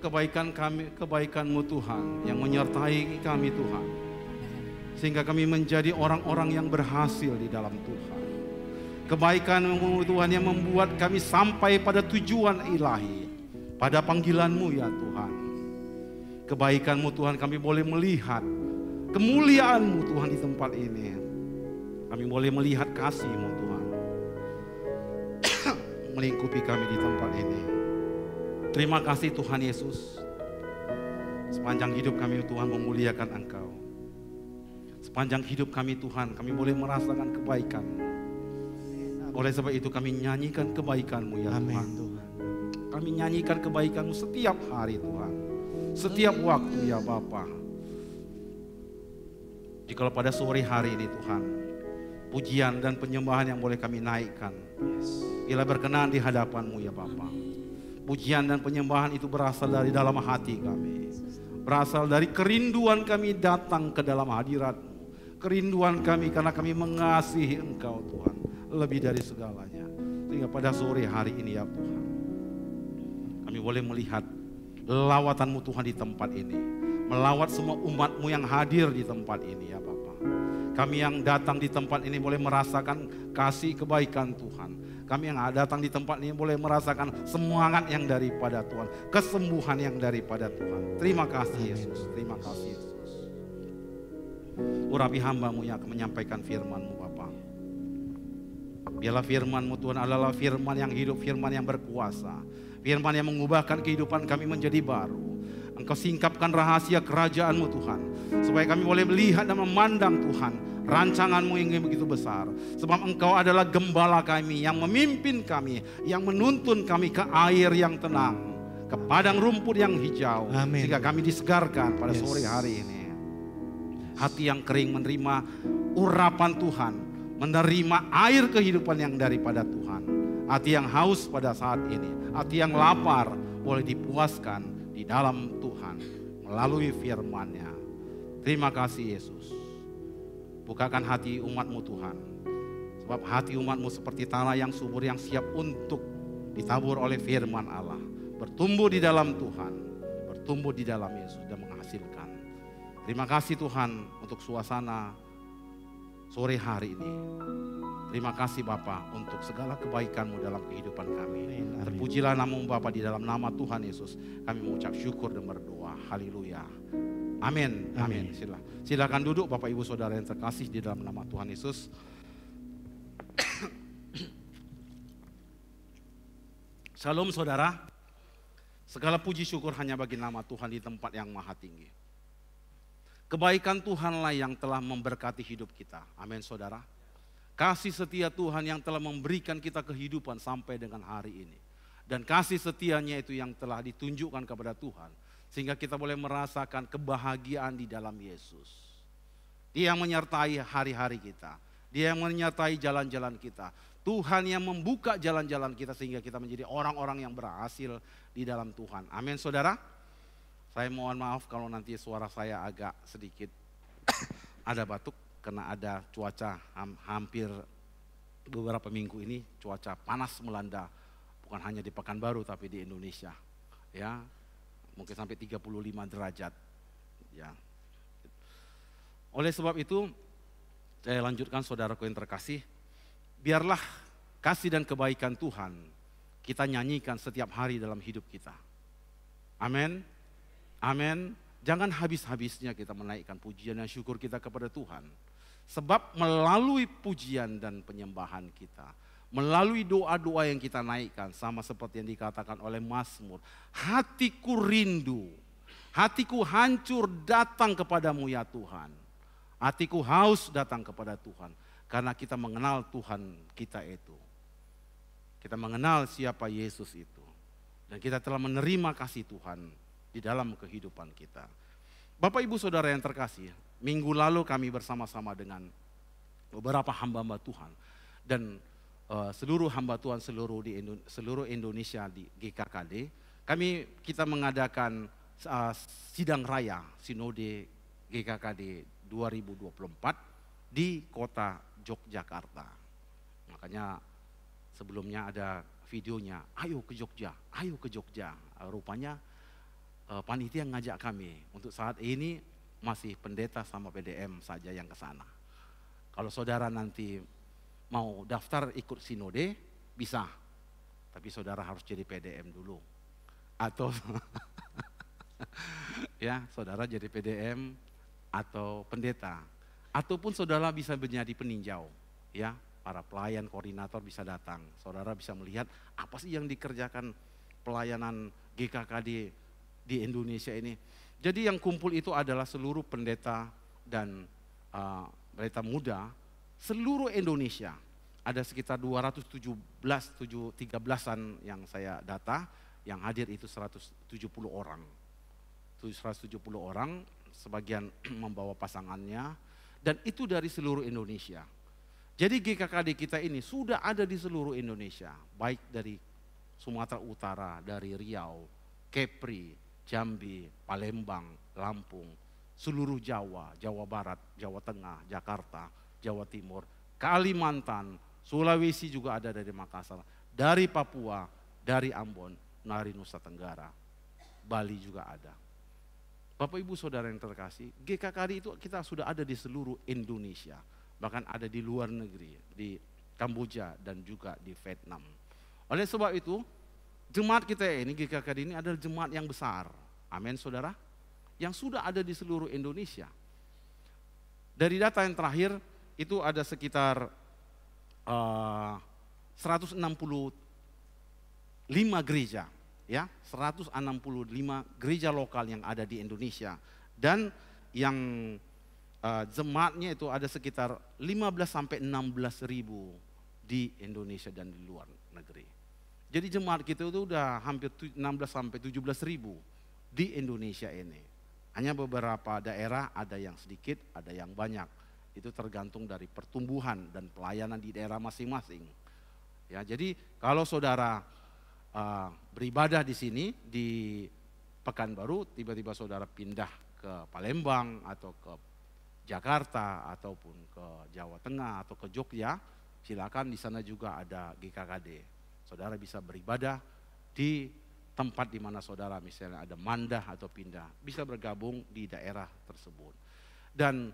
kebaikan-Mu Tuhan yang menyertai kami Tuhan. Sehingga kami menjadi orang-orang yang berhasil di dalam Tuhan. Kebaikan-Mu Tuhan yang membuat kami sampai pada tujuan ilahi, pada panggilan-Mu ya Tuhan. Kebaikan-Mu Tuhan kami boleh melihat kemuliaan-Mu Tuhan di tempat ini. Kami boleh melihat kasih-Mu Tuhan melingkupi kami di tempat ini. Terima kasih Tuhan Yesus. Sepanjang hidup kami Tuhan memuliakan Engkau. Sepanjang hidup kami Tuhan, kami boleh merasakan kebaikan. Oleh sebab itu kami nyanyikan kebaikan-Mu ya Tuhan. Kami nyanyikan kebaikan-Mu setiap hari Tuhan. Setiap waktu ya Bapa. Jikalau pada sore hari ini Tuhan, pujian dan penyembahan yang boleh kami naikkan, bila berkenan di hadapan-Mu ya Bapa. Pujian dan penyembahan itu berasal dari dalam hati kami. Berasal dari kerinduan kami datang ke dalam hadirat-Mu. Kerinduan kami karena kami mengasihi Engkau Tuhan. Lebih dari segalanya. Sehingga pada sore hari ini ya Tuhan, kami boleh melihat lawatan-Mu Tuhan di tempat ini. Melawat semua umat-Mu yang hadir di tempat ini ya Bapa. Kami yang datang di tempat ini boleh merasakan kasih kebaikan Tuhan. Kami yang datang di tempat ini boleh merasakan semangat yang daripada Tuhan. Kesembuhan yang daripada Tuhan. Terima kasih Yesus. Terima kasih Yesus. Urapi hamba-Mu yang akan menyampaikan firman-Mu Bapa. Biarlah firman-Mu Tuhan adalah firman yang hidup, firman yang berkuasa. Firman yang mengubahkan kehidupan kami menjadi baru. Engkau singkapkan rahasia kerajaan-Mu Tuhan. Supaya kami boleh melihat dan memandang Tuhan rancangan-Mu yang begitu besar. Sebab Engkau adalah gembala kami yang memimpin kami, yang menuntun kami ke air yang tenang, ke padang rumput yang hijau. Amin. Sehingga kami disegarkan pada sore hari ini. Hati yang kering menerima urapan Tuhan, menerima air kehidupan yang daripada Tuhan. Hati yang haus pada saat ini, hati yang lapar boleh dipuaskan di dalam Tuhan melalui firman-Nya. Terima kasih Yesus. Bukakan hati umat-Mu Tuhan. Sebab hati umat-Mu seperti tanah yang subur yang siap untuk ditabur oleh firman Allah. Bertumbuh di dalam Tuhan, bertumbuh di dalam Yesus dan menghasilkan. Terima kasih Tuhan untuk suasana sore hari ini. Terima kasih Bapa untuk segala kebaikan-Mu dalam kehidupan kami. Terpujilah nama-Mu Bapa, di dalam nama Tuhan Yesus kami mengucap syukur dan berdoa. Haleluya. Amin. Amin. Silakan duduk Bapak Ibu Saudara yang terkasih di dalam nama Tuhan Yesus. Shalom saudara. Segala puji syukur hanya bagi nama Tuhan di tempat yang maha tinggi. Kebaikan Tuhanlah yang telah memberkati hidup kita. Amin saudara. Kasih setia Tuhan yang telah memberikan kita kehidupan sampai dengan hari ini. Dan kasih setianya itu yang telah ditunjukkan kepada Tuhan. Sehingga kita boleh merasakan kebahagiaan di dalam Yesus. Dia yang menyertai hari-hari kita. Dia yang menyertai jalan-jalan kita. Tuhan yang membuka jalan-jalan kita sehingga kita menjadi orang-orang yang berhasil di dalam Tuhan. Amin saudara. Saya mohon maaf kalau nanti suara saya agak sedikit ada batuk. Karena ada cuaca hampir beberapa minggu ini cuaca panas melanda. Bukan hanya di Pekanbaru tapi di Indonesia. Ya. Mungkin sampai 35 derajat. Ya. Oleh sebab itu, saya lanjutkan saudaraku yang terkasih. Biarlah kasih dan kebaikan Tuhan kita nyanyikan setiap hari dalam hidup kita. Amin. Amin. Jangan habis-habisnya kita menaikkan pujian dan syukur kita kepada Tuhan. Sebab melalui pujian dan penyembahan kita, melalui doa-doa yang kita naikkan, sama seperti yang dikatakan oleh Mazmur, hatiku rindu, hatiku hancur datang kepadamu ya Tuhan. Hatiku haus datang kepada Tuhan, karena kita mengenal Tuhan kita itu. Kita mengenal siapa Yesus itu. Dan kita telah menerima kasih Tuhan di dalam kehidupan kita. Bapak Ibu Saudara yang terkasih, minggu lalu kami bersama-sama dengan beberapa hamba-hamba Tuhan. Dan seluruh hamba Tuhan seluruh Indonesia di GKKD, kita mengadakan sidang raya Sinode GKKD 2024 di kota Yogyakarta. Makanya sebelumnya ada videonya, ayo ke Jogja, ayo ke Jogja. Rupanya panitia ngajak kami. Untuk saat ini masih pendeta sama PDM saja yang ke sana. Kalau saudara nanti mau daftar ikut sinode, bisa. Tapi saudara harus jadi PDM dulu. Atau ya, saudara jadi PDM atau pendeta. Ataupun saudara bisa menjadi peninjau. Ya, para pelayan koordinator bisa datang. Saudara bisa melihat apa sih yang dikerjakan pelayanan GKKD di Indonesia ini. Jadi yang kumpul itu adalah seluruh pendeta dan pendeta muda seluruh Indonesia. Ada sekitar 13an yang saya data, yang hadir itu 170 orang. 170 orang, sebagian membawa pasangannya, dan itu dari seluruh Indonesia. Jadi GKKD kita ini sudah ada di seluruh Indonesia, baik dari Sumatera Utara, dari Riau, Kepri, Jambi, Palembang, Lampung, seluruh Jawa, Jawa Barat, Jawa Tengah, Jakarta, Jawa Timur, Kalimantan, Sulawesi juga ada dari Makassar, dari Papua, dari Ambon, dari Nusa Tenggara, Bali juga ada. Bapak Ibu Saudara yang terkasih, GKKD itu kita sudah ada di seluruh Indonesia, bahkan ada di luar negeri, di Kamboja dan juga di Vietnam. Oleh sebab itu, jemaat kita ini, GKKD ini adalah jemaat yang besar. Amin saudara. Yang sudah ada di seluruh Indonesia. Dari data yang terakhir, itu ada sekitar 165 gereja. Ya, 165 gereja lokal yang ada di Indonesia. Dan yang jemaatnya itu ada sekitar 15-16 ribu di Indonesia dan di luar negeri. Jadi jemaat kita itu udah hampir 16-17 ribu di Indonesia ini. Hanya beberapa daerah ada yang sedikit, ada yang banyak. Itu tergantung dari pertumbuhan dan pelayanan di daerah masing-masing. Ya, jadi kalau saudara beribadah di sini di Pekanbaru, tiba-tiba saudara pindah ke Palembang atau ke Jakarta ataupun ke Jawa Tengah atau ke Jogja, silakan, di sana juga ada GKKD. Saudara bisa beribadah di tempat di mana saudara misalnya ada mandah atau pindah, bisa bergabung di daerah tersebut. Dan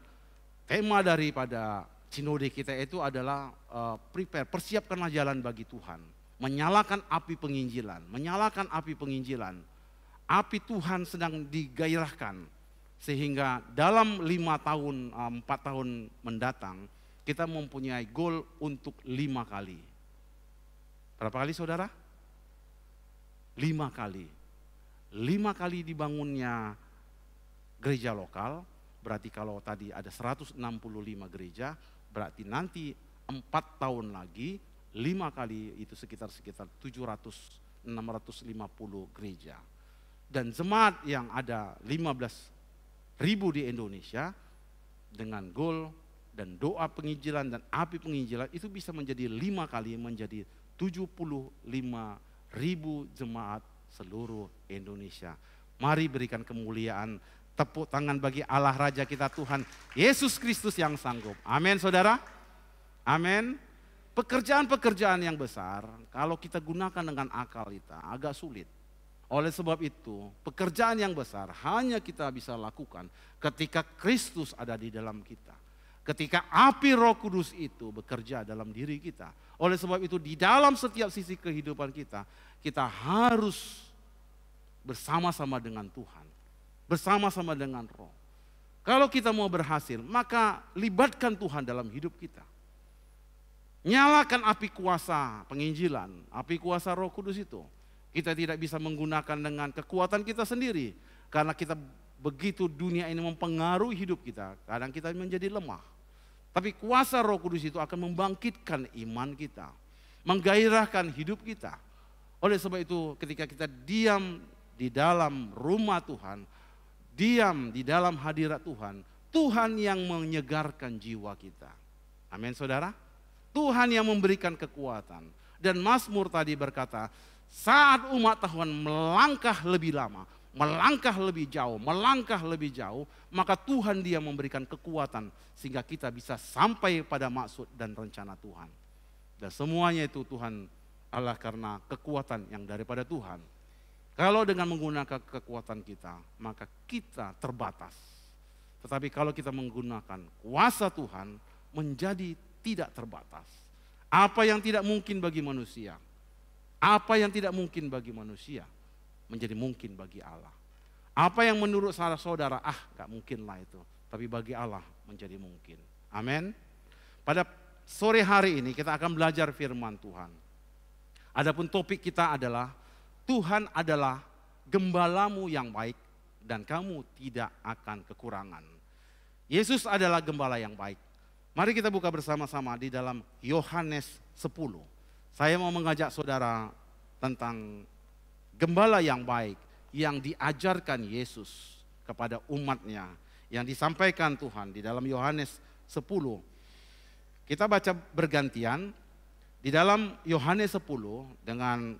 tema daripada sinode kita itu adalah persiapkanlah jalan bagi Tuhan. Menyalakan api penginjilan, menyalakan api penginjilan. Api Tuhan sedang digairahkan sehingga dalam 4 tahun mendatang kita mempunyai goal untuk 5 kali. Berapa kali saudara? 5 kali. 5 kali dibangunnya gereja lokal, berarti kalau tadi ada 165 gereja, berarti nanti 4 tahun lagi 5 kali itu sekitar 650 gereja. Dan jemaat yang ada 15 ribu di Indonesia dengan goal dan doa penginjilan dan api penginjilan itu bisa menjadi 5 kali menjadi 75 ribu jemaat seluruh Indonesia. Mari berikan kemuliaan, tepuk tangan bagi Allah Raja kita Tuhan Yesus Kristus yang sanggup. Amin saudara. Amin. Pekerjaan-pekerjaan yang besar kalau kita gunakan dengan akal kita agak sulit. Oleh sebab itu pekerjaan yang besar hanya kita bisa lakukan ketika Kristus ada di dalam kita. Ketika api Roh Kudus itu bekerja dalam diri kita. Oleh sebab itu di dalam setiap sisi kehidupan kita, kita harus bersama-sama dengan Tuhan. Bersama-sama dengan Roh. Kalau kita mau berhasil, maka libatkan Tuhan dalam hidup kita. Nyalakan api kuasa penginjilan, api kuasa Roh Kudus itu. Kita tidak bisa menggunakan dengan kekuatan kita sendiri. Karena kita begitu dunia ini mempengaruhi hidup kita, kadang kita menjadi lemah. Tapi kuasa Roh Kudus itu akan membangkitkan iman kita, menggairahkan hidup kita. Oleh sebab itu ketika kita diam di dalam rumah Tuhan, diam di dalam hadirat Tuhan, Tuhan yang menyegarkan jiwa kita. Amin saudara. Tuhan yang memberikan kekuatan. Dan Mazmur tadi berkata, saat umat Tuhan melangkah lebih lama, melangkah lebih jauh, maka Tuhan dia memberikan kekuatan sehingga kita bisa sampai pada maksud dan rencana Tuhan. Dan semuanya itu Tuhan Allah karena kekuatan yang daripada Tuhan. Kalau dengan menggunakan kekuatan kita, maka kita terbatas. Tetapi kalau kita menggunakan kuasa Tuhan, menjadi tidak terbatas. Apa yang tidak mungkin bagi manusia, apa yang tidak mungkin bagi manusia, menjadi mungkin bagi Allah. Apa yang menurut saudara, gak mungkin lah itu. Tapi bagi Allah menjadi mungkin. Amin. Pada sore hari ini kita akan belajar firman Tuhan. Adapun topik kita adalah, Tuhan adalah gembalamu yang baik dan kamu tidak akan kekurangan. Yesus adalah gembala yang baik. Mari kita buka bersama-sama di dalam Yohanes 10. Saya mau mengajak saudara tentang gembala yang baik yang diajarkan Yesus kepada umatnya, yang disampaikan Tuhan di dalam Yohanes 10. Kita baca bergantian di dalam Yohanes 10 dengan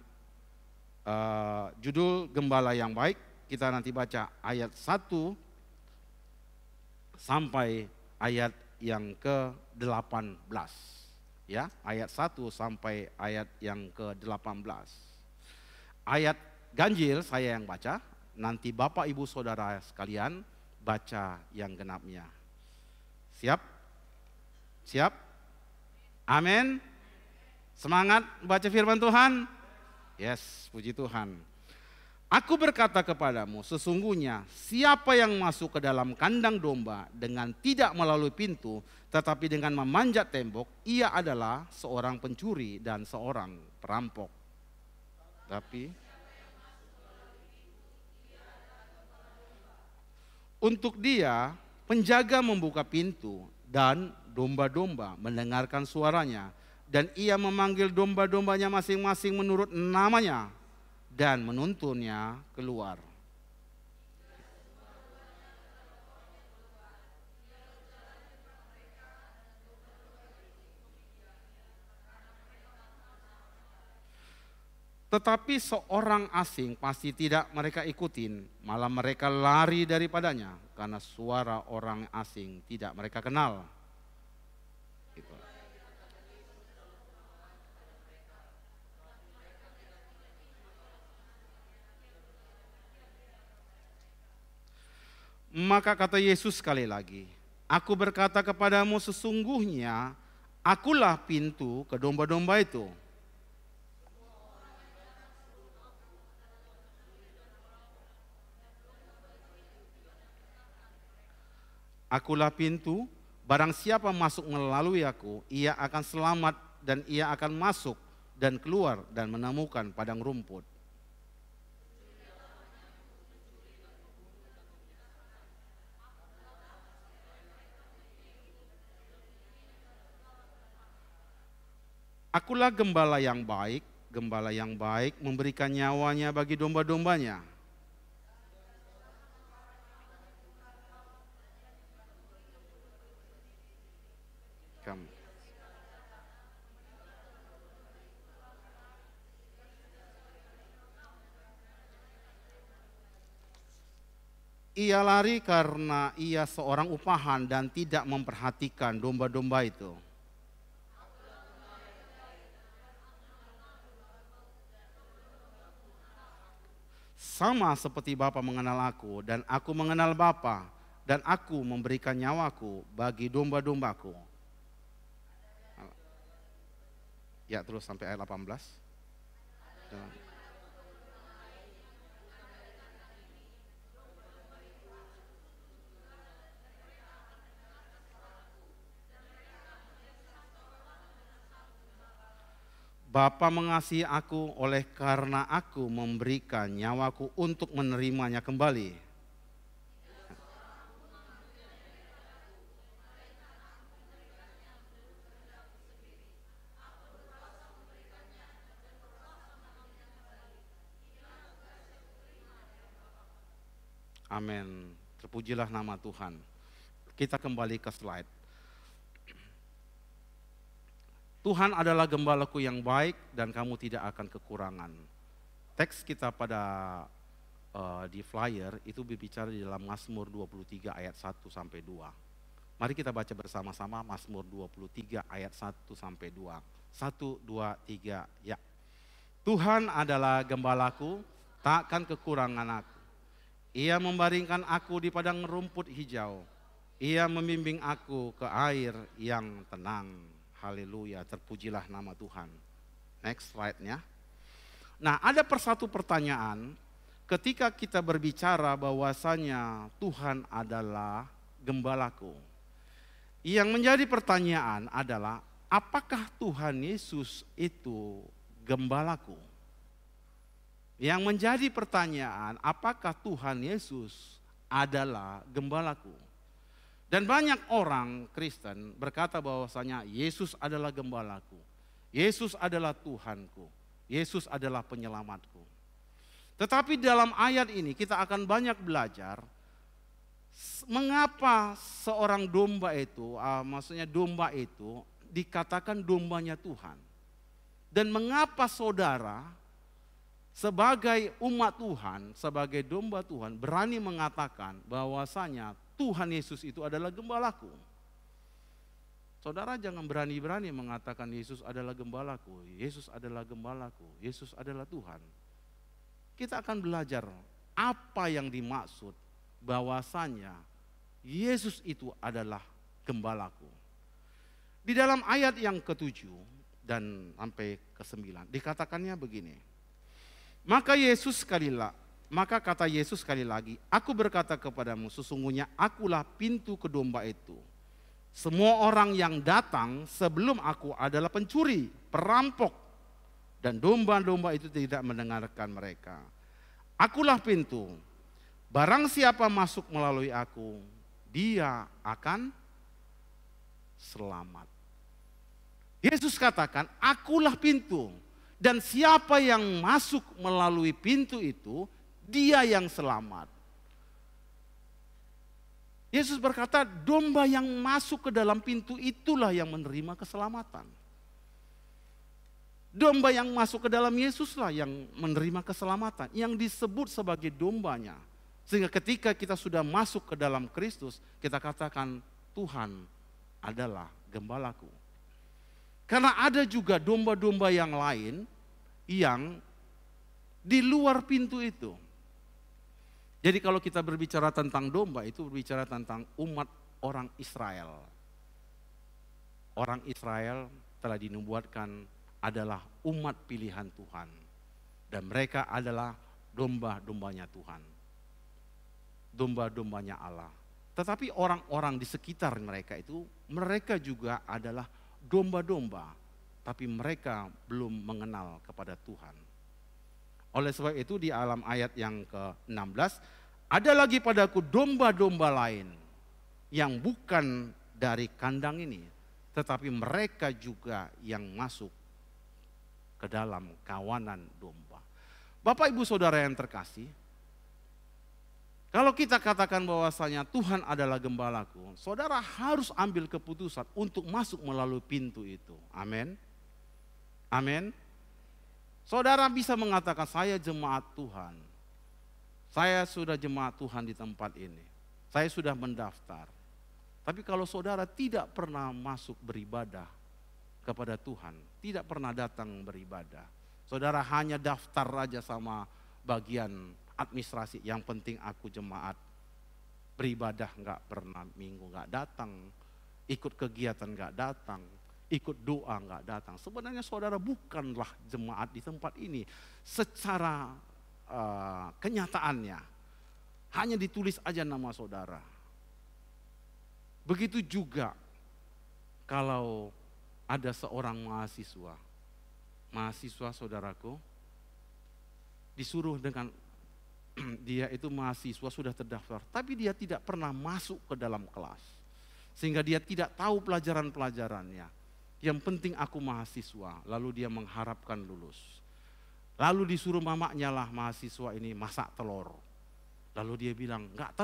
judul gembala yang baik. Kita nanti baca ayat 1 sampai ayat yang ke-18. Ya, ayat 1 sampai ayat yang ke-18. Ayat ganjil saya yang baca, nanti Bapak Ibu Saudara sekalian baca yang genapnya. Siap? Siap? Amin. Semangat baca firman Tuhan? Yes, puji Tuhan. Aku berkata kepadamu, sesungguhnya siapa yang masuk ke dalam kandang domba dengan tidak melalui pintu, tetapi dengan memanjat tembok, ia adalah seorang pencuri dan seorang perampok. Tapi untuk dia, penjaga membuka pintu dan domba-domba mendengarkan suaranya. Dan ia memanggil domba-dombanya masing-masing menurut namanya dan menuntunnya keluar. Tetapi seorang asing pasti tidak mereka ikutin, malah mereka lari daripadanya karena suara orang asing tidak mereka kenal. Gitu. Maka kata Yesus sekali lagi, aku berkata kepadamu sesungguhnya akulah pintu ke domba-domba itu. Akulah pintu, barang siapa masuk melalui aku, ia akan selamat dan ia akan masuk dan keluar dan menemukan padang rumput. Akulah gembala yang baik memberikan nyawanya bagi domba-dombanya. Ia lari karena ia seorang upahan dan tidak memperhatikan domba-domba itu. Sama seperti Bapa mengenal aku dan aku mengenal Bapa, dan aku memberikan nyawaku bagi domba-dombaku. Ya, terus sampai ayat 18. Bapa mengasihi aku oleh karena aku memberikan nyawaku untuk menerimanya kembali. Amin. Terpujilah nama Tuhan. Kita kembali ke slide. Tuhan adalah gembalaku yang baik dan kamu tidak akan kekurangan. Teks kita pada di flyer itu berbicara di dalam Mazmur 23 ayat 1 sampai 2. Mari kita baca bersama-sama Mazmur 23 ayat 1 sampai 2. 1, 2, 3, ya. Tuhan adalah gembalaku, takkan kekurangan aku. Ia membaringkan aku di padang rumput hijau. Ia membimbing aku ke air yang tenang. Haleluya, terpujilah nama Tuhan. Next slide-nya. Nah, ada satu pertanyaan ketika kita berbicara bahwasanya Tuhan adalah gembalaku. Yang menjadi pertanyaan adalah, apakah Tuhan Yesus itu gembalaku? Yang menjadi pertanyaan, apakah Tuhan Yesus adalah gembalaku? Dan banyak orang Kristen berkata bahwasanya Yesus adalah gembalaku. Yesus adalah Tuhanku. Yesus adalah penyelamatku. Tetapi dalam ayat ini kita akan banyak belajar mengapa seorang domba itu, maksudnya domba itu dikatakan dombanya Tuhan. Dan mengapa saudara sebagai umat Tuhan, sebagai domba Tuhan berani mengatakan bahwasanya Tuhan Yesus itu adalah gembalaku. Saudara jangan berani-berani mengatakan Yesus adalah gembalaku, Yesus adalah gembalaku, Yesus adalah Tuhan. Kita akan belajar apa yang dimaksud bahwasanya Yesus itu adalah gembalaku. Di dalam ayat yang ke-7 dan sampai ke-9 dikatakannya begini. Maka kata Yesus sekali lagi, aku berkata kepadamu, sesungguhnya akulah pintu ke domba itu. Semua orang yang datang sebelum aku adalah pencuri, perampok, dan domba-domba itu tidak mendengarkan mereka. Akulah pintu, barang siapa masuk melalui aku, dia akan selamat. Yesus katakan, akulah pintu. Dan siapa yang masuk melalui pintu itu, dia yang selamat. Yesus berkata, domba yang masuk ke dalam pintu itulah yang menerima keselamatan. Domba yang masuk ke dalam Yesuslah yang menerima keselamatan, yang disebut sebagai dombanya. Sehingga ketika kita sudah masuk ke dalam Kristus, kita katakan Tuhan adalah gembalaku. Karena ada juga domba-domba yang lain yang di luar pintu itu. Jadi kalau kita berbicara tentang domba itu berbicara tentang umat orang Israel. Orang Israel telah dinubuatkan adalah umat pilihan Tuhan. Dan mereka adalah domba-dombanya Tuhan. Domba-dombanya Allah. Tetapi orang-orang di sekitar mereka itu, mereka juga adalah domba-domba. Tapi mereka belum mengenal kepada Tuhan. Oleh sebab itu di alam ayat yang ke-16, ada lagi padaku domba-domba lain yang bukan dari kandang ini, tetapi mereka juga yang masuk ke dalam kawanan domba. Bapak ibu saudara yang terkasih, kalau kita katakan bahwasanya Tuhan adalah gembalaku, saudara harus ambil keputusan untuk masuk melalui pintu itu. Amin. Amin. Saudara bisa mengatakan saya jemaat Tuhan. Saya sudah jemaat Tuhan di tempat ini. Saya sudah mendaftar. Tapi kalau saudara tidak pernah masuk beribadah kepada Tuhan, tidak pernah datang beribadah, saudara hanya daftar aja sama bagian administrasi, yang penting aku jemaat, beribadah enggak pernah, minggu enggak datang, ikut kegiatan enggak datang, ikut doa enggak datang. Sebenarnya saudara bukanlah jemaat di tempat ini. Secara kenyataannya hanya ditulis aja nama saudara. Begitu juga kalau ada seorang mahasiswa saudaraku disuruh dengan dia itu mahasiswa sudah terdaftar, tapi dia tidak pernah masuk ke dalam kelas, sehingga dia tidak tahu pelajaran-pelajarannya. Yang penting aku mahasiswa, lalu dia mengharapkan lulus. Lalu disuruh mamanya lah mahasiswa ini masak telur. Lalu dia bilang, enggak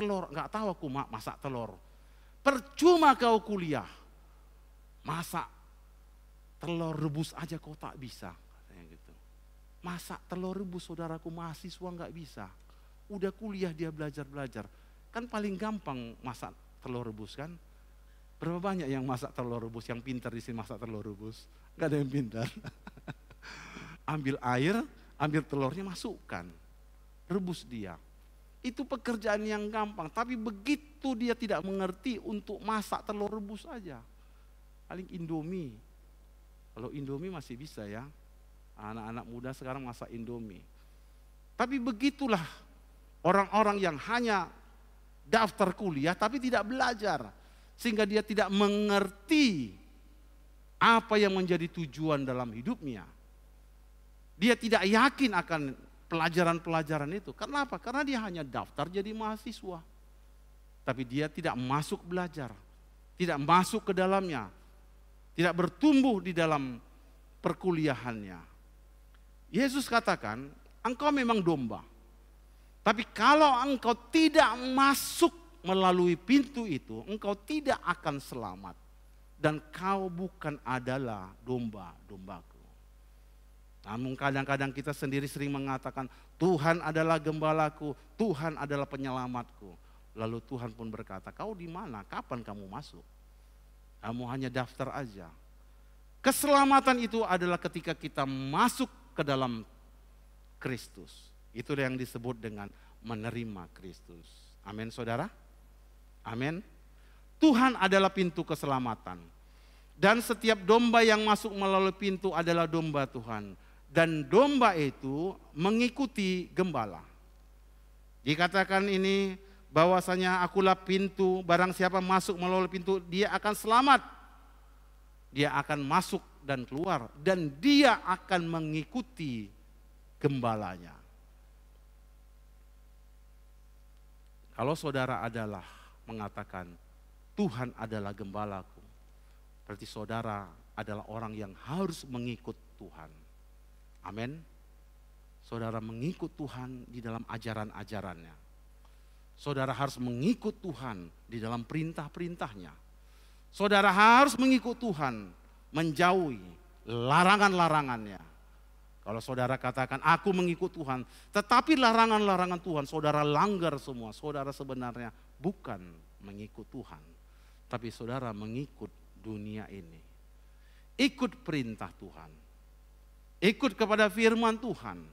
tahu aku masak telur. Percuma kau kuliah, masak telur rebus aja kau tak bisa. Katanya gitu. Masak telur rebus saudaraku mahasiswa enggak bisa. Udah kuliah dia belajar-belajar. Kan paling gampang masak telur rebus kan. Berapa banyak yang masak telur rebus, yang pintar di sini masak telur rebus? Enggak ada yang pintar. Ambil air, ambil telurnya masukkan. rebus dia. Itu pekerjaan yang gampang, tapi begitu dia tidak mengerti untuk masak telur rebus aja. Paling Indomie. Kalau Indomie masih bisa ya. Anak-anak muda sekarang masak Indomie. Tapi begitulah orang-orang yang hanya daftar kuliah tapi tidak belajar. Sehingga dia tidak mengerti apa yang menjadi tujuan dalam hidupnya. Dia tidak yakin akan pelajaran-pelajaran itu. Kenapa? Karena dia hanya daftar jadi mahasiswa. Tapi dia tidak masuk belajar. Tidak masuk ke dalamnya. Tidak bertumbuh di dalam perkuliahannya. Yesus katakan, engkau memang domba. Tapi kalau engkau tidak masuk melalui pintu itu, engkau tidak akan selamat. Dan kau bukan adalah domba-dombaku. Namun kadang-kadang kita sendiri sering mengatakan, Tuhan adalah gembalaku, Tuhan adalah penyelamatku. Lalu Tuhan pun berkata, kau di mana? Kapan kamu masuk? Kamu hanya daftar aja. Keselamatan itu adalah ketika kita masuk ke dalam Kristus. Itu yang disebut dengan menerima Kristus. Amin saudara? Amin. Tuhan adalah pintu keselamatan. Dan setiap domba yang masuk melalui pintu adalah domba Tuhan. Dan domba itu mengikuti gembala. Dikatakan ini bahwasanya akulah pintu, barang siapa masuk melalui pintu dia akan selamat. Dia akan masuk dan keluar dan dia akan mengikuti gembalanya. Kalau saudara adalah mengatakan Tuhan adalah gembalaku, berarti saudara adalah orang yang harus mengikut Tuhan. Amin. Saudara mengikut Tuhan di dalam ajaran-ajarannya. Saudara harus mengikut Tuhan di dalam perintah-perintahnya. Saudara harus mengikut Tuhan, menjauhi larangan-larangannya. Kalau saudara katakan, aku mengikut Tuhan, tetapi larangan-larangan Tuhan, saudara langgar semua. Saudara sebenarnya bukan mengikut Tuhan, tapi saudara mengikut dunia ini. Ikut perintah Tuhan, ikut kepada firman Tuhan,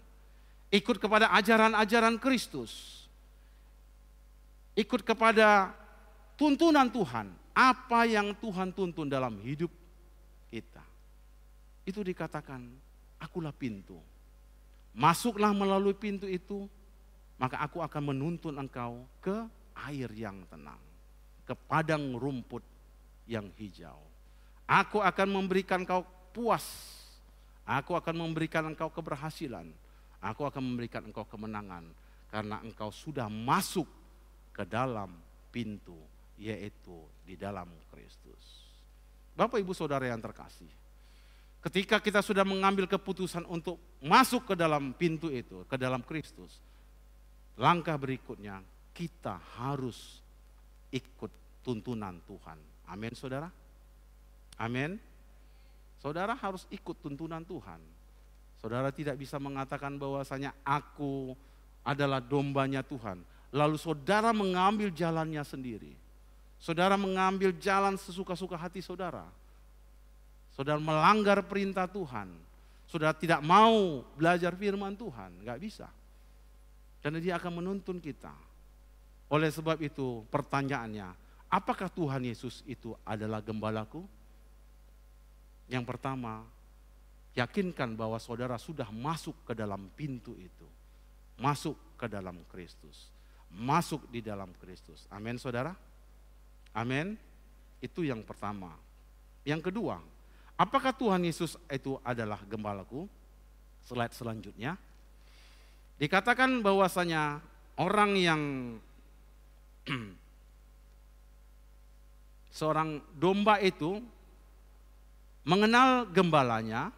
ikut kepada ajaran-ajaran Kristus, ikut kepada tuntunan Tuhan. Apa yang Tuhan tuntun dalam hidup kita. Itu dikatakan, akulah pintu. Masuklah melalui pintu itu, maka aku akan menuntun engkau ke air yang tenang, ke padang rumput yang hijau. Aku akan memberikan engkau puas, aku akan memberikan engkau keberhasilan, aku akan memberikan engkau kemenangan, karena engkau sudah masuk ke dalam pintu, yaitu di dalam Kristus. Bapak Ibu Saudara yang terkasih, ketika kita sudah mengambil keputusan untuk masuk ke dalam pintu itu, ke dalam Kristus, langkah berikutnya kita harus ikut tuntunan Tuhan. Amin saudara? Amin. Saudara harus ikut tuntunan Tuhan. Saudara tidak bisa mengatakan bahwasanya aku adalah dombanya Tuhan, lalu saudara mengambil jalannya sendiri. Saudara mengambil jalan sesuka-suka hati saudara. Saudara melanggar perintah Tuhan. Saudara tidak mau belajar firman Tuhan, nggak bisa. Karena dia akan menuntun kita. Oleh sebab itu pertanyaannya, apakah Tuhan Yesus itu adalah gembalaku? Yang pertama, yakinkan bahwa saudara sudah masuk ke dalam pintu itu. Masuk ke dalam Kristus. Masuk di dalam Kristus. Amin saudara? Amin. Itu yang pertama. Yang kedua, apakah Tuhan Yesus itu adalah gembalaku? Slide selanjutnya. Dikatakan bahwasanya orang yang seorang domba itu mengenal gembalanya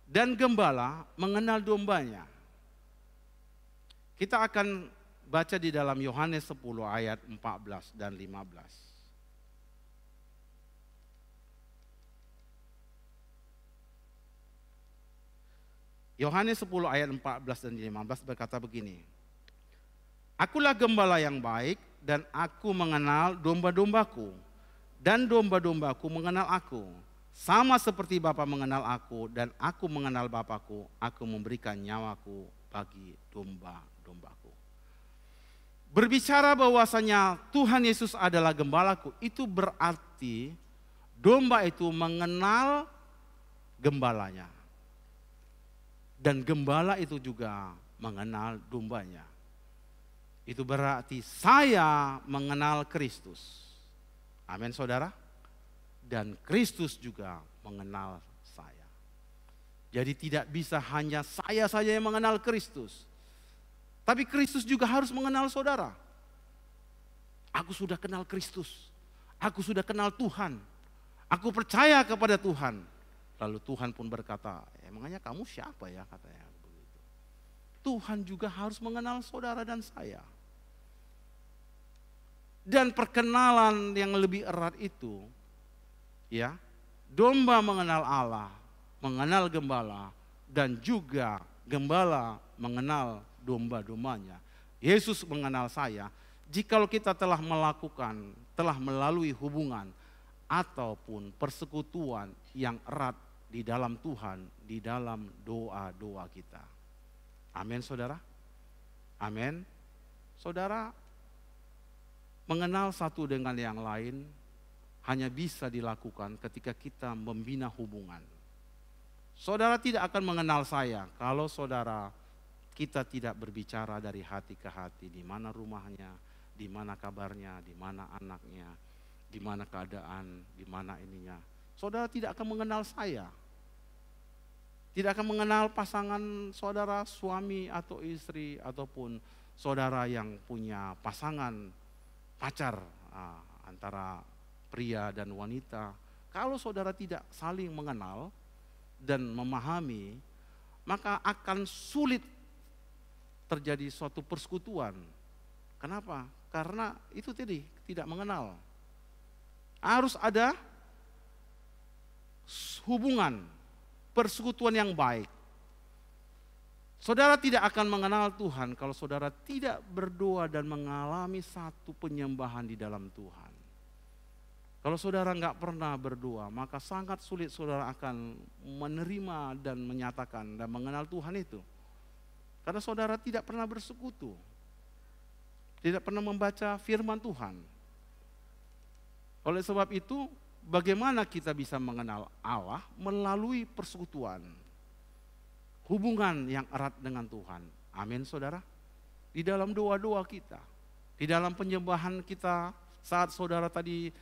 dan gembala mengenal dombanya. Kita akan baca di dalam Yohanes 10 ayat 14 dan 15. Yohanes 10 ayat 14 dan 15 berkata begini. Akulah gembala yang baik dan aku mengenal domba-dombaku dan domba-dombaku mengenal aku. Sama seperti Bapa mengenal aku dan aku mengenal Bapakku, aku memberikan nyawaku bagi domba-dombaku. domba-dombaku. Berbicara bahwasanya Tuhan Yesus adalah gembalaku, itu berarti domba itu mengenal gembalanya. Dan gembala itu juga mengenal dombanya. Itu berarti saya mengenal Kristus. Amin saudara. Dan Kristus juga mengenal saya. Jadi tidak bisa hanya saya saja yang mengenal Kristus. Tapi Kristus juga harus mengenal saudara. Aku sudah kenal Kristus. Aku sudah kenal Tuhan. Aku percaya kepada Tuhan. Lalu Tuhan pun berkata, emangnya kamu siapa ya, katanya begitu. Tuhan juga harus mengenal saudara dan saya. Dan perkenalan yang lebih erat itu, ya, domba mengenal Allah, mengenal gembala, dan juga gembala mengenal domba-dombanya. Yesus mengenal saya. Jikalau kita telah melakukan, telah melalui hubungan ataupun persekutuan yang erat di dalam Tuhan, di dalam doa-doa kita. Amin saudara. Amin. Saudara, mengenal satu dengan yang lain hanya bisa dilakukan ketika kita membina hubungan. Saudara tidak akan mengenal saya kalau saudara kita tidak berbicara dari hati ke hati, di mana rumahnya, di mana kabarnya, di mana anaknya, di mana keadaan, di mana ininya. Saudara tidak akan mengenal saya. Tidak akan mengenal pasangan saudara, suami atau istri, ataupun saudara yang punya pasangan, pacar antara pria dan wanita. Kalau saudara tidak saling mengenal dan memahami, maka akan sulit terjadi suatu persekutuan. Kenapa? Karena itu tadi tidak mengenal. Harus ada hubungan, persekutuan yang baik. Saudara tidak akan mengenal Tuhan kalau saudara tidak berdoa dan mengalami satu penyembahan di dalam Tuhan. Kalau saudara nggak pernah berdoa, maka sangat sulit saudara akan menerima dan menyatakan dan mengenal Tuhan itu. Karena saudara tidak pernah bersekutu, tidak pernah membaca firman Tuhan. Oleh sebab itu, bagaimana kita bisa mengenal Allah melalui persekutuan, hubungan yang erat dengan Tuhan. Amin saudara. Di dalam doa-doa kita, di dalam penyembahan kita, saat saudara tadi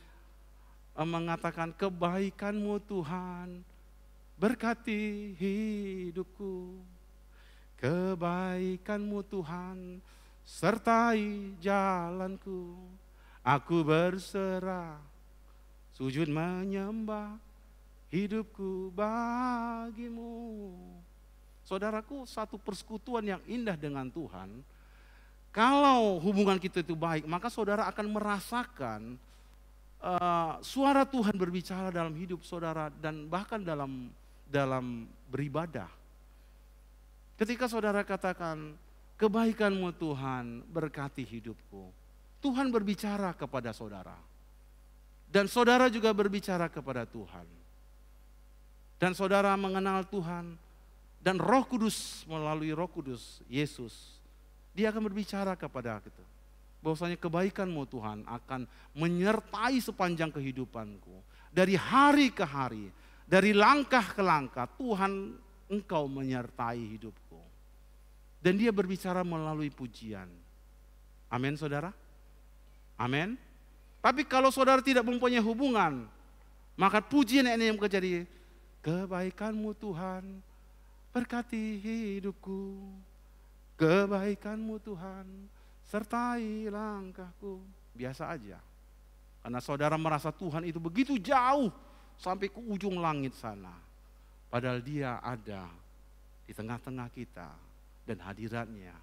mengatakan kebaikan-Mu Tuhan berkati hidupku, kebaikan-Mu Tuhan sertai jalanku, aku berserah, sujud menyembah hidupku bagimu. Saudaraku, satu persekutuan yang indah dengan Tuhan, kalau hubungan kita itu baik, maka saudara akan merasakan suara Tuhan berbicara dalam hidup saudara dan bahkan dalam beribadah. Ketika saudara katakan, kebaikan-Mu Tuhan berkati hidupku, Tuhan berbicara kepada saudara. Dan saudara juga berbicara kepada Tuhan. Dan saudara mengenal Tuhan. Dan Roh Kudus, melalui Roh Kudus, Yesus, Dia akan berbicara kepada kita. Bahwasanya kebaikan-Mu Tuhan akan menyertai sepanjang kehidupanku. Dari hari ke hari, dari langkah ke langkah, Tuhan Engkau menyertai hidupku. Dan Dia berbicara melalui pujian. Amin saudara. Amin. Tapi kalau saudara tidak mempunyai hubungan, maka pujian ini yang menjadi kebaikan-Mu Tuhan berkati hidupku, kebaikan-Mu Tuhan sertai langkahku. Biasa aja. Karena saudara merasa Tuhan itu begitu jauh sampai ke ujung langit sana. Padahal Dia ada di tengah-tengah kita dan hadiratnya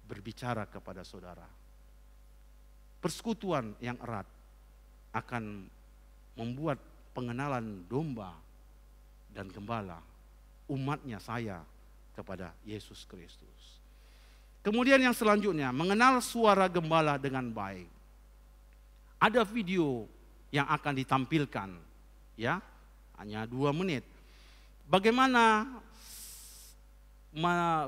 berbicara kepada saudara. Persekutuan yang erat akan membuat pengenalan domba dan gembala umatnya saya kepada Yesus Kristus. Kemudian yang selanjutnya, mengenal suara gembala dengan baik. Ada video yang akan ditampilkan, ya, hanya 2 menit. Bagaimana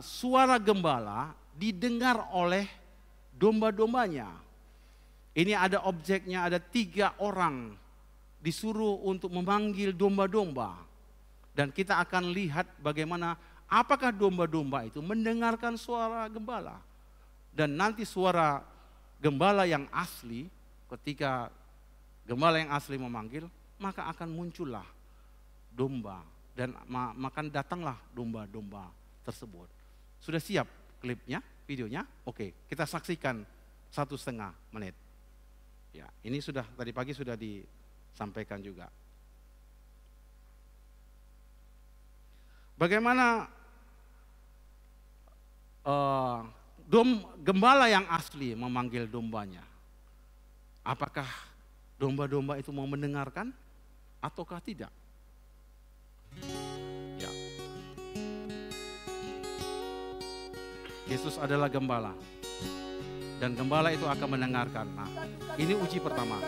suara gembala didengar oleh domba-dombanya. Ini ada objeknya, ada 3 orang disuruh untuk memanggil domba-domba. Dan kita akan lihat bagaimana apakah domba-domba itu mendengarkan suara gembala. Dan nanti suara gembala yang asli, ketika gembala yang asli memanggil, maka akan muncullah domba. Dan makan datanglah domba-domba tersebut. Sudah siap klipnya, videonya? Oke, kita saksikan 1,5 menit. Ya, ini sudah tadi pagi sudah disampaikan juga. Bagaimana gembala yang asli memanggil dombanya? Apakah domba-domba itu mau mendengarkan ataukah tidak? Ya. Yesus adalah gembala dan gembala itu akan mendengarkan. Nah, ini uji pertama.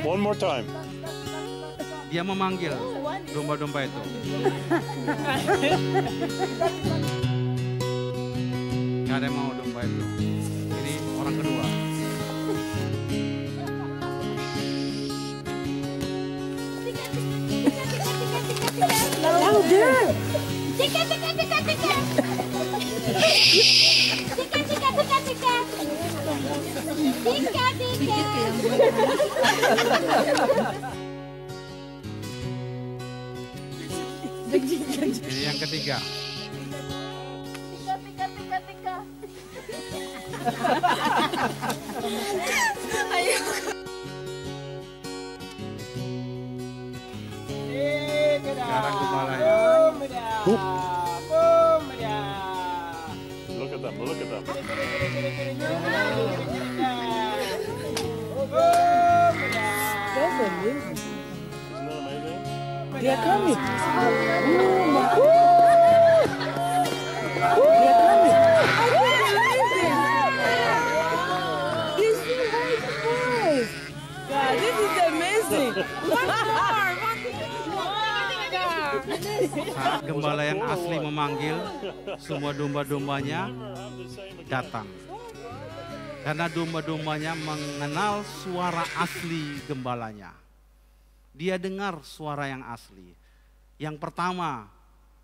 One more time. Dia memanggil domba-domba itu. Gak ada yang mau domba itu. Ini orang kedua. Louder. Tika, tika, tika, tika. Tika, tika, tika, tika. Tika, tika. Ini yang ketiga. Tika, tika, tika, tika. Sekarang gembalanya. Look at them, look at them. That's amazing. Isn't that amazing? They are coming. They are coming. This is high surprise. God, this is amazing. Saat gembala yang asli memanggil, semua domba-dombanya datang. Karena domba-dombanya mengenal suara asli gembalanya. Dia dengar suara yang asli. Yang pertama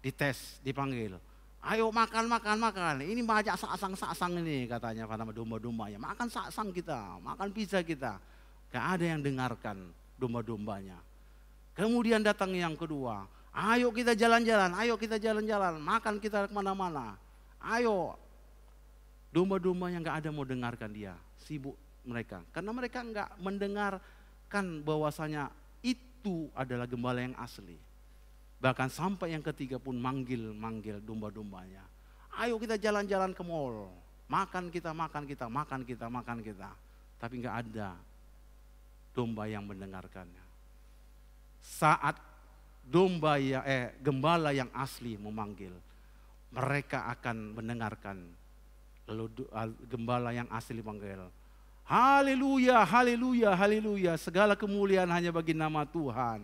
dites, dipanggil. Ayo makan, makan, makan. Ini banyak saksang-saksang ini katanya pada domba-dombanya. Makan saksang kita, makan pizza kita. Gak ada yang dengarkan domba-dombanya. Kemudian datang yang kedua. Ayo kita jalan-jalan, ayo kita jalan-jalan. Makan kita kemana-mana. Ayo. Domba-domba yang gak ada mau dengarkan dia. Sibuk mereka. Karena mereka gak mendengarkan bahwasanya itu adalah gembala yang asli. Bahkan sampai yang ketiga pun manggil domba-dombanya. Ayo kita jalan-jalan ke mall. Makan kita, makan kita, makan kita, makan kita. Tapi gak ada domba yang mendengarkannya. Saat gembala yang asli memanggil, mereka akan mendengarkan. Lalu gembala yang asli panggil, haleluya, haleluya, haleluya, segala kemuliaan hanya bagi nama Tuhan.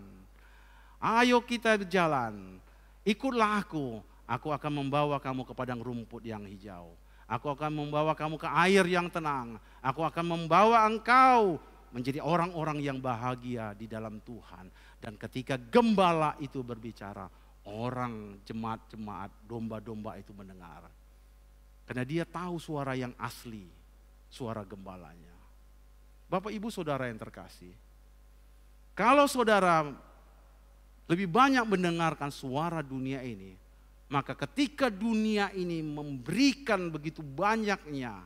Ayo kita berjalan, ikutlah aku akan membawa kamu ke padang rumput yang hijau. Aku akan membawa kamu ke air yang tenang. Aku akan membawa engkau menjadi orang-orang yang bahagia di dalam Tuhan. Dan ketika gembala itu berbicara, orang jemaat-jemaat domba-domba itu mendengar. Karena dia tahu suara yang asli, suara gembalanya. Bapak Ibu Saudara yang terkasih, kalau saudara lebih banyak mendengarkan suara dunia ini, maka ketika dunia ini memberikan begitu banyaknya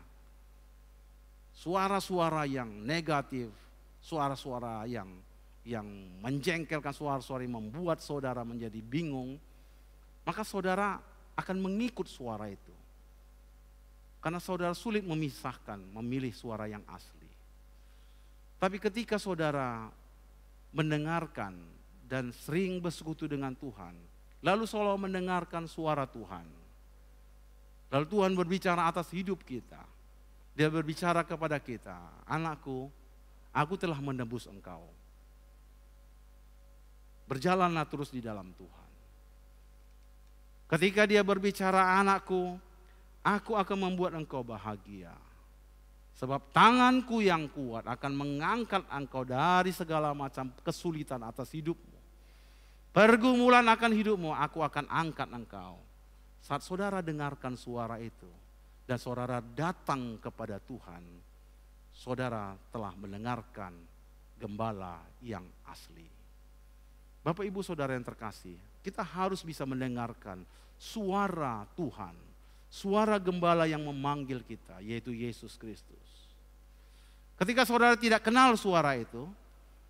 suara-suara yang negatif, suara-suara yang menjengkelkan, suara-suara yang membuat saudara menjadi bingung, maka saudara akan mengikut suara itu. Karena saudara sulit memisahkan, memilih suara yang asli. Tapi ketika saudara mendengarkan dan sering bersekutu dengan Tuhan, lalu selalu mendengarkan suara Tuhan, lalu Tuhan berbicara atas hidup kita. Dia berbicara kepada kita, anakku, aku telah menebus engkau. Berjalanlah terus di dalam Tuhan. Ketika dia berbicara, anakku, aku akan membuat engkau bahagia. Sebab tanganku yang kuat akan mengangkat engkau dari segala macam kesulitan atas hidupmu. Pergumulan akan hidupmu, aku akan angkat engkau. Saat saudara dengarkan suara itu, dan saudara datang kepada Tuhan, saudara telah mendengarkan gembala yang asli. Bapak Ibu Saudara yang terkasih, kita harus bisa mendengarkan suara Tuhan, suara gembala yang memanggil kita, yaitu Yesus Kristus. Ketika saudara tidak kenal suara itu,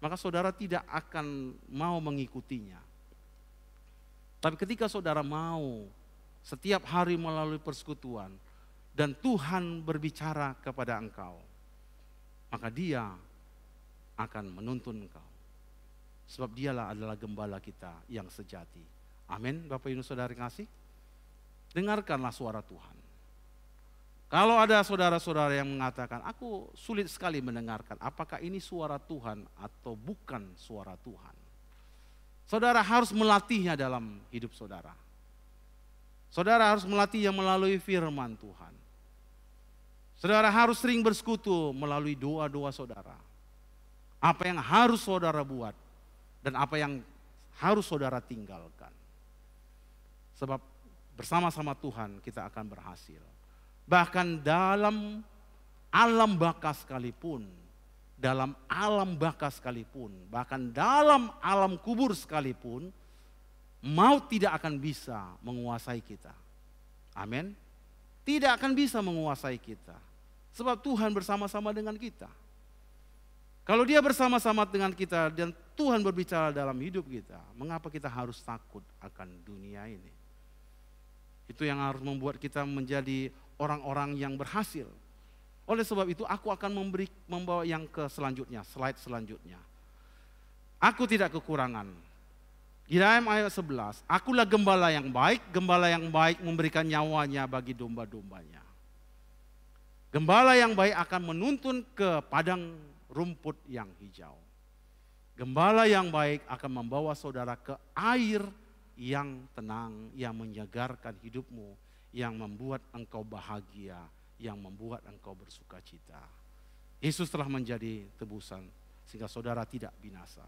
maka saudara tidak akan mau mengikutinya. Tapi ketika saudara mau setiap hari melalui persekutuan dan Tuhan berbicara kepada engkau, maka Dia akan menuntun engkau. Sebab Dialah adalah gembala kita yang sejati. Amin, Bapak Ibu Saudara yang kasih. Dengarkanlah suara Tuhan. Kalau ada saudara-saudara yang mengatakan, aku sulit sekali mendengarkan, apakah ini suara Tuhan atau bukan suara Tuhan? Saudara harus melatihnya dalam hidup saudara. Saudara harus melatihnya melalui firman Tuhan. Saudara harus sering bersekutu melalui doa-doa saudara. Apa yang harus saudara buat dan apa yang harus saudara tinggalkan. Sebab bersama-sama Tuhan kita akan berhasil. Bahkan dalam alam baka sekalipun, bahkan dalam alam kubur sekalipun, maut tidak akan bisa menguasai kita. Amin. Tidak akan bisa menguasai kita. Sebab Tuhan bersama-sama dengan kita. Kalau Dia bersama-sama dengan kita dan Tuhan berbicara dalam hidup kita, mengapa kita harus takut akan dunia ini? Itu yang harus membuat kita menjadi orang-orang yang berhasil. Oleh sebab itu aku akan membawa yang ke selanjutnya, slide selanjutnya. Aku tidak kekurangan. Di dalam ayat 11, akulah gembala yang baik memberikan nyawanya bagi domba-dombanya. Gembala yang baik akan menuntun ke padang rumput yang hijau. Gembala yang baik akan membawa saudara ke air yang tenang, yang menyegarkan hidupmu, yang membuat engkau bahagia, yang membuat engkau bersuka cita. Yesus telah menjadi tebusan sehingga saudara tidak binasa.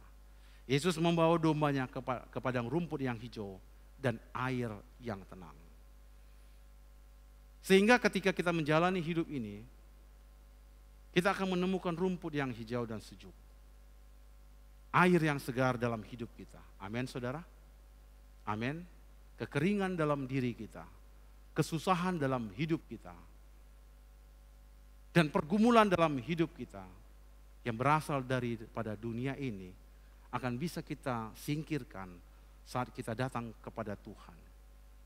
Yesus membawa dombanya ke padang rumput yang hijau dan air yang tenang. Sehingga ketika kita menjalani hidup ini, kita akan menemukan rumput yang hijau dan sejuk. Air yang segar dalam hidup kita. Amin saudara. Amin. Kekeringan dalam diri kita. Kesusahan dalam hidup kita. Dan pergumulan dalam hidup kita yang berasal daripada dunia ini akan bisa kita singkirkan saat kita datang kepada Tuhan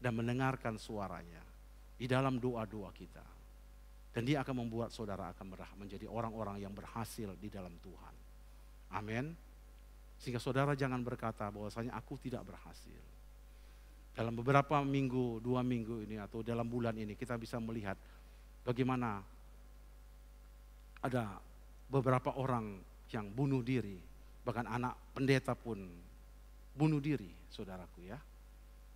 dan mendengarkan suaranya di dalam doa-doa kita. Dan Dia akan membuat saudara akan menjadi orang-orang yang berhasil di dalam Tuhan. Amin. Sehingga saudara jangan berkata bahwasanya aku tidak berhasil. Dalam beberapa minggu, 2 minggu ini atau dalam bulan ini kita bisa melihat bagaimana ada beberapa orang yang bunuh diri. Bahkan anak pendeta pun bunuh diri, saudaraku ya.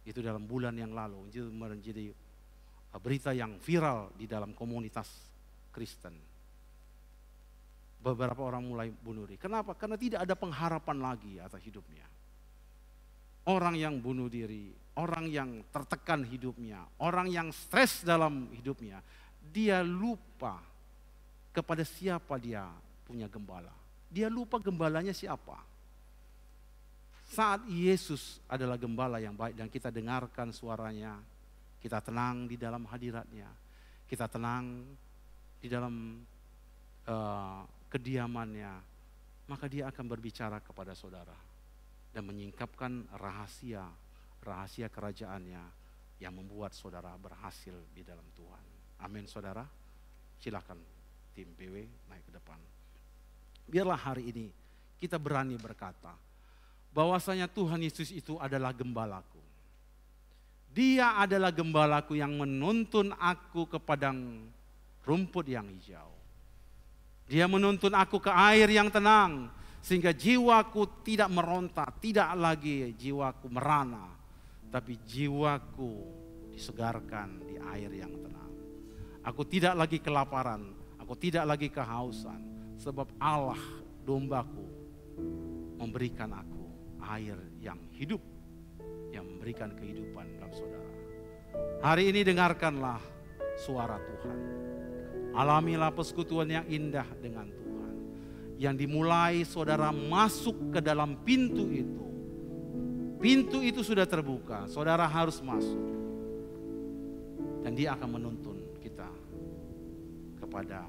Itu dalam bulan yang lalu, itu menjadi berita yang viral di dalam komunitas Kristen. Beberapa orang mulai bunuh diri. Kenapa? Karena tidak ada pengharapan lagi atas hidupnya. Orang yang bunuh diri, orang yang tertekan hidupnya, orang yang stres dalam hidupnya, dia lupa kepada siapa dia punya gembala. Dia lupa gembalanya siapa. Saat Yesus adalah gembala yang baik dan kita dengarkan suaranya, kita tenang di dalam hadiratnya, kita tenang di dalam kediamannya, maka Dia akan berbicara kepada saudara dan menyingkapkan rahasia kerajaannya yang membuat saudara berhasil di dalam Tuhan. Amin saudara. Silakan tim PW naik ke depan. Biarlah hari ini kita berani berkata bahwasanya Tuhan Yesus itu adalah gembalaku. Dia adalah gembalaku yang menuntun aku ke padang rumput yang hijau. Dia menuntun aku ke air yang tenang sehingga jiwaku tidak meronta, tidak lagi jiwaku merana. tapi jiwaku disegarkan di air yang tenang. Aku tidak lagi kelaparan, aku tidak lagi kehausan, sebab Allah dombaku memberikan aku air yang hidup, yang memberikan kehidupan dalam saudara. Hari ini dengarkanlah suara Tuhan. Alamilah persekutuan yang indah dengan Tuhan. Yang dimulai saudara masuk ke dalam pintu itu. Pintu itu sudah terbuka, saudara harus masuk. Dan dia akan menuntun kita kepada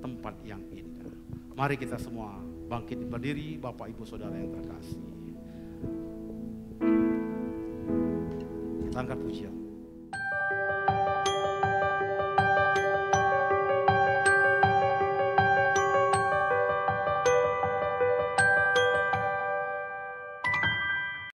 tempat yang indah. Mari kita semua bangkit berdiri, Bapak Ibu Saudara yang terkasih. Kita angkat pujian.